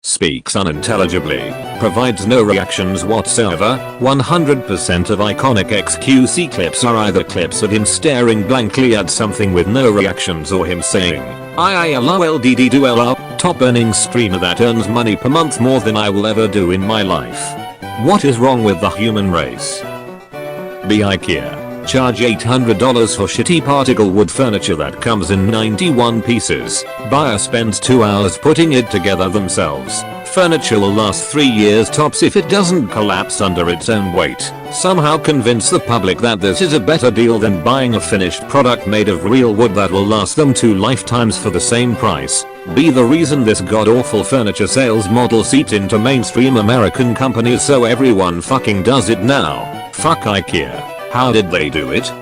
speaks unintelligibly, provides no reactions whatsoever. 100% of iconic XQC clips are either clips of him staring blankly at something with no reactions or him saying, LOLDD2LR, top earning streamer that earns money per month more than I will ever do in my life. What is wrong with the human race? B. Ikea. Charge $800 for shitty particle wood furniture that comes in 91 pieces. Buyer spends 2 hours putting it together themselves. Furniture will last 3 years tops if it doesn't collapse under its own weight. Somehow convince the public that this is a better deal than buying a finished product made of real wood that will last them 2 lifetimes for the same price. Be the reason this god-awful furniture sales model seeped into mainstream American companies, so everyone fucking does it now. Fuck Ikea. How did they do it?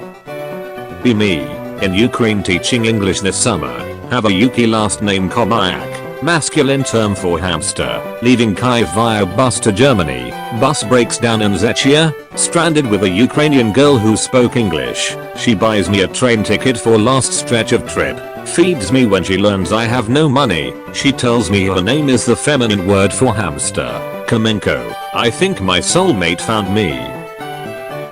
Be me. In Ukraine teaching English this summer. Have a Yuki last name Kobayak. Masculine term for hamster. Leaving Kyiv via bus to Germany. Bus breaks down in Czechia. Stranded with a Ukrainian girl who spoke English. She buys me a train ticket for last stretch of trip. Feeds me when she learns I have no money. She tells me her name is the feminine word for hamster. Kamenko. I think my soulmate found me.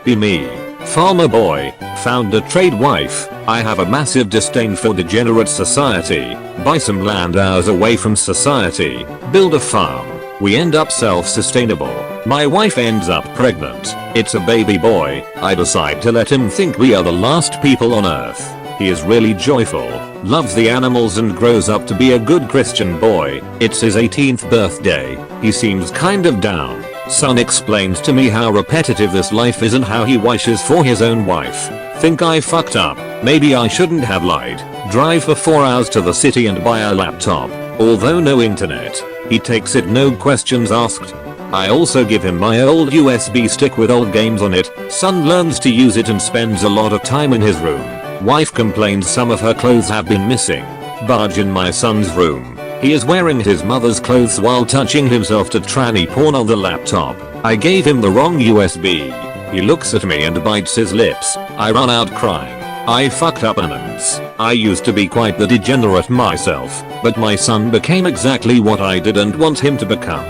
Be me. Farmer boy, found a trade wife. I have a massive disdain for degenerate society. Buy some land hours away from society. Build a farm. We end up self-sustainable. My wife ends up pregnant. It's a baby boy. I decide to let him think we are the last people on earth. He is really joyful, loves the animals and grows up to be a good Christian boy. It's his 18th birthday. He seems kind of down. Son explains to me how repetitive this life is and how he wishes for his own wife. Think I fucked up. Maybe I shouldn't have lied. Drive for 4 hours to the city and buy a laptop. Although no internet. He takes it, no questions asked. I also give him my old USB stick with old games on it. Son learns to use it and spends a lot of time in his room. Wife complains some of her clothes have been missing. Barge in my son's room. He is wearing his mother's clothes while touching himself to tranny porn on the laptop. I gave him the wrong USB. He looks at me and bites his lips. I run out crying. I fucked up Anons. I used to be quite the degenerate myself, but my son became exactly what I didn't want him to become.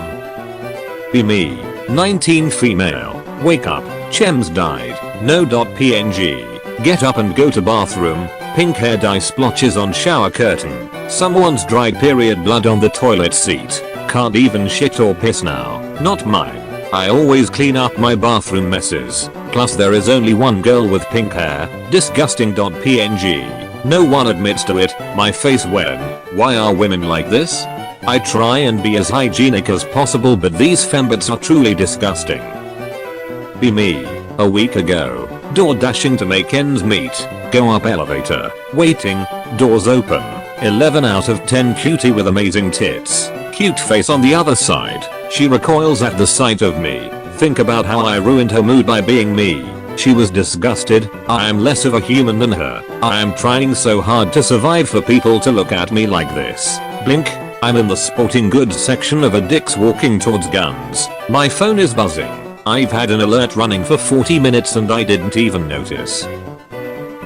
Be me. 19 female. Wake up. Chems died. No.png. Get up and go to bathroom. Pink hair dye splotches on shower curtain. Someone's dried period blood on the toilet seat. Can't even shit or piss now. Not mine. I always clean up my bathroom messes. Plus there is only one girl with pink hair. Disgusting.png. No one admits to it. My face when. Why are women like this? I try and be as hygienic as possible, but these fembots are truly disgusting. Be me. A week ago. Door dashing to make ends meet. Go up elevator. Waiting. Doors open. 11 out of 10 cutie with amazing tits. Cute face on the other side. She recoils at the sight of me. Think about how I ruined her mood by being me. She was disgusted. I am less of a human than her. I am trying so hard to survive for people to look at me like this. Blink. I'm in the sporting goods section of a Dick's walking towards guns. My phone is buzzing. I've had an alert running for 40 minutes and I didn't even notice.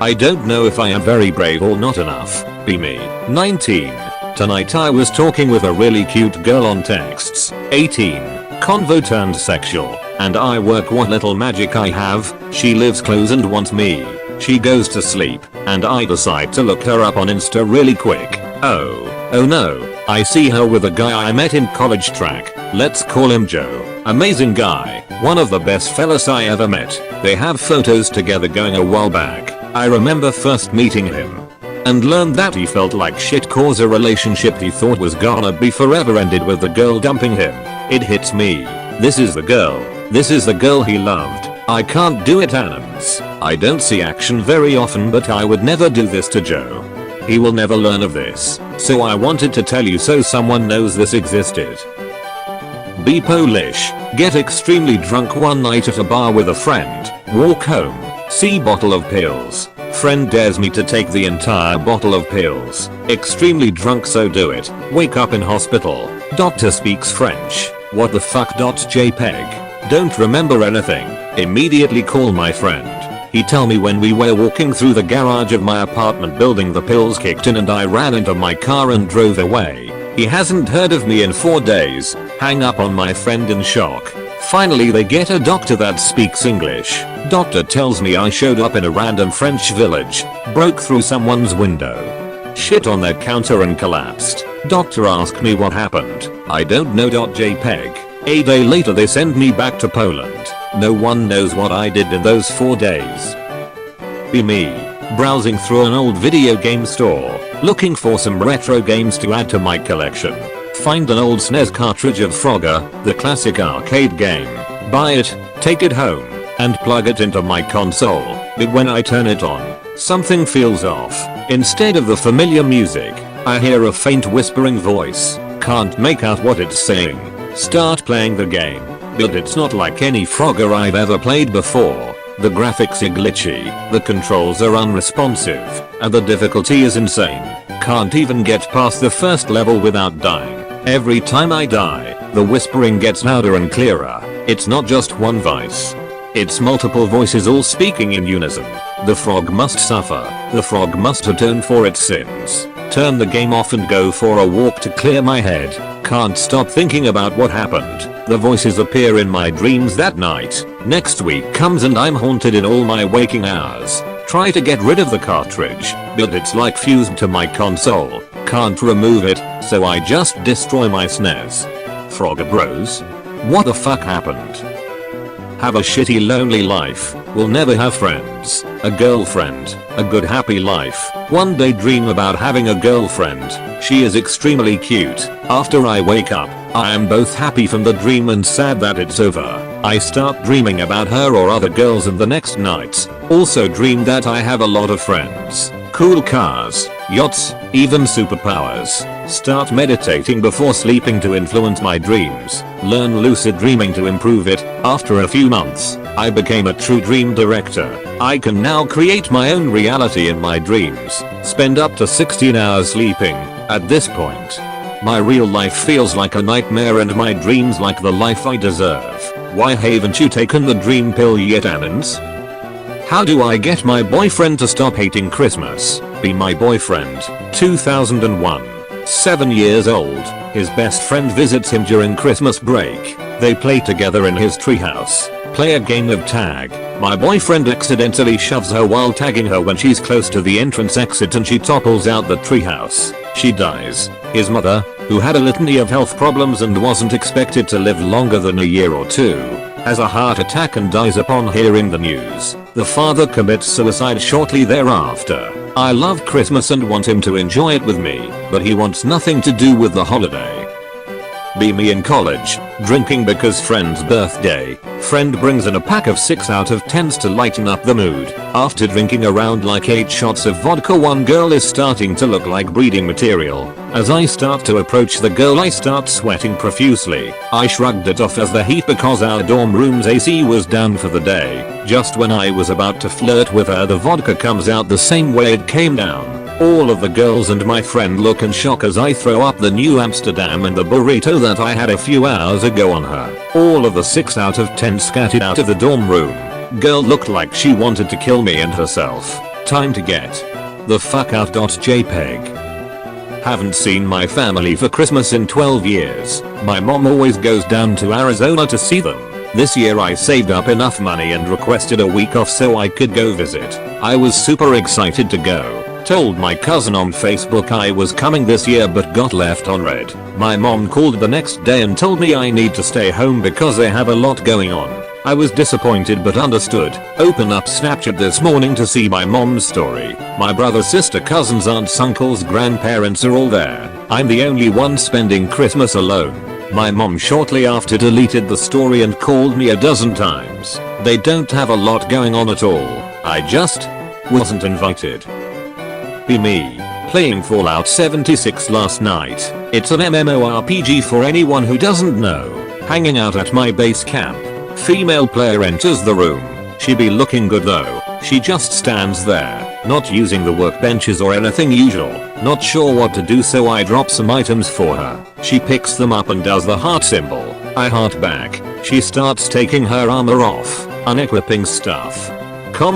I don't know if I am very brave or not enough. Be me. 19. Tonight I was talking with a really cute girl on texts. 18. Convo turned sexual. And I work what little magic I have. She lives close and wants me. She goes to sleep. And I decide to look her up on Insta really quick. Oh no. I see her with a guy I met in college track. Let's call him Joe. Amazing guy. One of the best fellas I ever met. They have photos together going a while back. I remember first meeting him. And learned that he felt like shit cause a relationship he thought was gonna be forever ended with the girl dumping him. It hits me. This is the girl. This is the girl he loved. I can't do it, Anons. I don't see action very often, but I would never do this to Joe. He will never learn of this. So I wanted to tell you so someone knows this existed. Be Polish. Get extremely drunk one night at a bar with a friend. Walk home. See bottle of pills. Friend dares me to take the entire bottle of pills. Extremely drunk, so do it. Wake up in hospital. Doctor speaks French. What the fuck? JPEG. Don't remember anything. Immediately call my friend. He tell me when we were walking through the garage of my apartment building the pills kicked in and I ran into my car and drove away. He hasn't heard of me in 4 days. Hang up on my friend in shock. Finally they get a doctor that speaks English. Doctor tells me I showed up in a random French village, broke through someone's window, shit on their counter and collapsed. Doctor asked me what happened. I don't know. JPEG. A day later they send me back to Poland. No one knows what I did in those 4 days. Be me. Browsing through an old video game store, looking for some retro games to add to my collection. Find an old SNES cartridge of Frogger, the classic arcade game. Buy it, take it home, and plug it into my console. But when I turn it on, something feels off. Instead of the familiar music, I hear a faint whispering voice. Can't make out what it's saying. Start playing the game, but it's not like any Frogger I've ever played before. The graphics are glitchy, the controls are unresponsive, and the difficulty is insane. Can't even get past the first level without dying. Every time I die, the whispering gets louder and clearer. It's not just one voice. It's multiple voices all speaking in unison. The frog must suffer. The frog must atone for its sins. Turn the game off and go for a walk to clear my head. Can't stop thinking about what happened. The voices appear in my dreams that night. Next week comes and I'm haunted in all my waking hours. Try to get rid of the cartridge, but it's like fused to my console. Can't remove it, so I just destroy my SNES. Frogger Bros? What the fuck happened? Have a shitty lonely life, will never have friends, a girlfriend, a good happy life. One day dream about having a girlfriend. She is extremely cute. After I wake up, I am both happy from the dream and sad that it's over. I start dreaming about her or other girls in the next nights. Also dream that I have a lot of friends, cool cars, yachts, even superpowers. Start meditating before sleeping to influence my dreams. Learn lucid dreaming to improve it. After a few months, I became a true dream director. I can now create my own reality in my dreams. Spend up to 16 hours sleeping. At this point, my real life feels like a nightmare and my dreams like the life I deserve. Why haven't you taken the dream pill yet, Anons? How do I get my boyfriend to stop hating Christmas? Be my boyfriend. 2001. 7 years old. His best friend visits him during Christmas break. They play together in his treehouse. Play a game of tag. My boyfriend accidentally shoves her while tagging her when she's close to the entrance exit and she topples out the treehouse. She dies. His mother, who had a litany of health problems and wasn't expected to live longer than a year or two, has a heart attack and dies upon hearing the news. The father commits suicide shortly thereafter. I love Christmas and want him to enjoy it with me, but he wants nothing to do with the holiday. Be me in college, drinking because friend's birthday. Friend brings in a pack of 6 out of 10s to lighten up the mood. After drinking around like 8 shots of vodka, one girl is starting to look like breeding material. As I start to approach the girl, I start sweating profusely. I shrugged it off as the heat because our dorm room's AC was down for the day. Just when I was about to flirt with her, the vodka comes out the same way it came down. All of the girls and my friend look in shock as I throw up the New Amsterdam and the burrito that I had a few hours ago on her. All of the 6 out of 10 scattered out of the dorm room. Girl looked like she wanted to kill me and herself. Time to get the fuck out. JPEG. Haven't seen my family for Christmas in 12 years. My mom always goes down to Arizona to see them. This year I saved up enough money and requested a week off so I could go visit. I was super excited to go. Told my cousin on Facebook I was coming this year but got left on red. My mom called the next day and told me I need to stay home because they have a lot going on. I was disappointed but understood. Open up Snapchat this morning to see my mom's story. My brother, sister, cousins, aunts, uncles, grandparents are all there. I'm the only one spending Christmas alone. My mom shortly after deleted the story and called me a dozen times. They don't have a lot going on at all. I just wasn't invited. Be me. Playing Fallout 76 last night. It's an MMORPG for anyone who doesn't know. Hanging out at my base camp. Female player enters the room. She be looking good though. She just stands there, not using the workbenches or anything usual. Not sure what to do, so I drop some items for her. She picks them up and does the heart symbol. I heart back. She starts taking her armor off, unequipping stuff.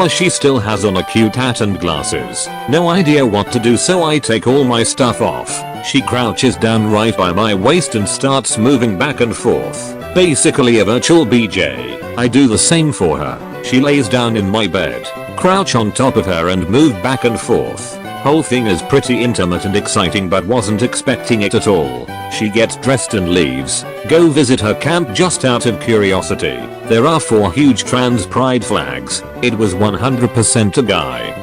She still has on a cute hat and glasses. No idea what to do, so I take all my stuff off. She crouches down right by my waist and starts moving back and forth. Basically a virtual BJ. I do the same for her. She lays down in my bed, crouch on top of her and move back and forth. Whole thing is pretty intimate and exciting, but wasn't expecting it at all. She gets dressed and leaves. Go visit her camp just out of curiosity. There are 4 huge trans pride flags. It was 100% a guy.